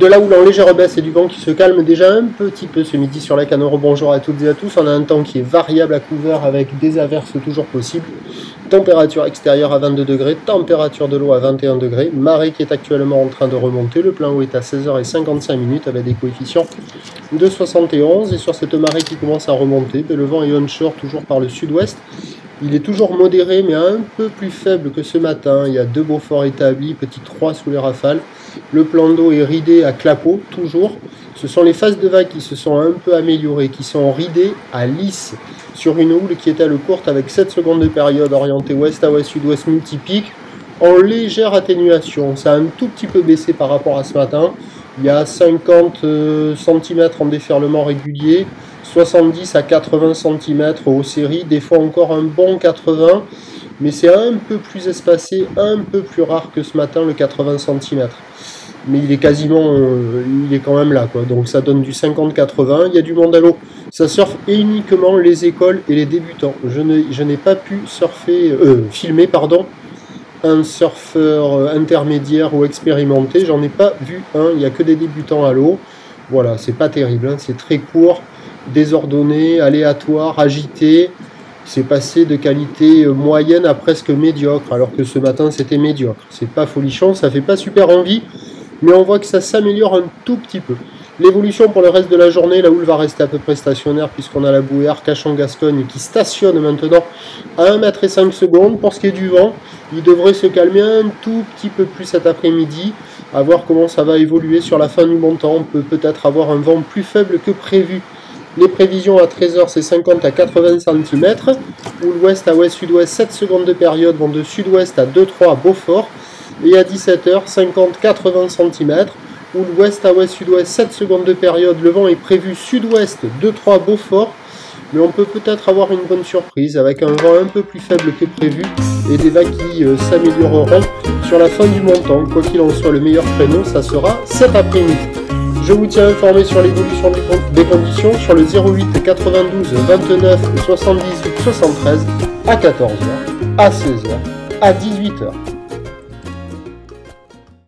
De là où en légère baisse et du vent qui se calme déjà un petit peu ce midi sur la Canne. Bonjour à toutes et à tous. On a un temps qui est variable à couvert avec des averses toujours possibles. Température extérieure à 22 degrés, température de l'eau à 21 degrés. Marée qui est actuellement en train de remonter. Le plein eau est à 16h55 avec des coefficients de 71. Et sur cette marée qui commence à remonter, le vent est onshore toujours par le sud-ouest. Il est toujours modéré mais un peu plus faible que ce matin. Il y a 2 Beaufort établis, petit 3 sous les rafales. Le plan d'eau est ridé à clapot, toujours. Ce sont les phases de vagues qui se sont un peu améliorées, qui sont ridées à lisse sur une houle qui est à le courte avec 7 secondes de période orientée ouest à ouest, sud-ouest, multipique, en légère atténuation. Ça a un tout petit peu baissé par rapport à ce matin. Il y a 50 cm en déferlement régulier, 70 à 80 cm aux séries, des fois encore un bon 80, mais c'est un peu plus espacé, un peu plus rare que ce matin, le 80 cm. Mais il est quasiment, il est quand même là, quoi. Donc ça donne du 50-80, il y a du monde à l'eau. Ça surfe uniquement les écoles et les débutants. Je n'ai pas pu filmer, un surfeur intermédiaire ou expérimenté. J'en ai pas vu un, il n'y a que des débutants à l'eau. Voilà, c'est pas terrible, hein. C'est très court, désordonné, aléatoire, agité. C'est passé de qualité moyenne à presque médiocre, alors que ce matin c'était médiocre. C'est pas folichon, ça fait pas super envie, mais on voit que ça s'améliore un tout petit peu. L'évolution pour le reste de la journée, la houle va rester à peu près stationnaire puisqu'on a la bouée Arcachon-Gascogne qui stationne maintenant à 1,5 m. Pour ce qui est du vent, il devrait se calmer un tout petit peu plus cet après-midi, à voir comment ça va évoluer sur la fin du montant. On peut peut-être avoir un vent plus faible que prévu. Les prévisions à 13h, c'est 50 à 80 cm. Ou l'ouest à ouest-sud-ouest, 7 secondes de période vont de sud-ouest à 2-3 à Beaufort. Et à 17h, 50-80 cm. Ou l'ouest à ouest-sud-ouest, 7 secondes de période. Le vent est prévu sud-ouest, 2-3 Beaufort. Mais on peut peut-être avoir une bonne surprise avec un vent un peu plus faible que prévu et des vagues qui s'amélioreront sur la fin du montant. Quoi qu'il en soit, le meilleur créneau, ça sera cet après-midi. Je vous tiens informé sur l'évolution des conditions sur le 08 92 29 78 73 à 14h, à 16h, à 18h.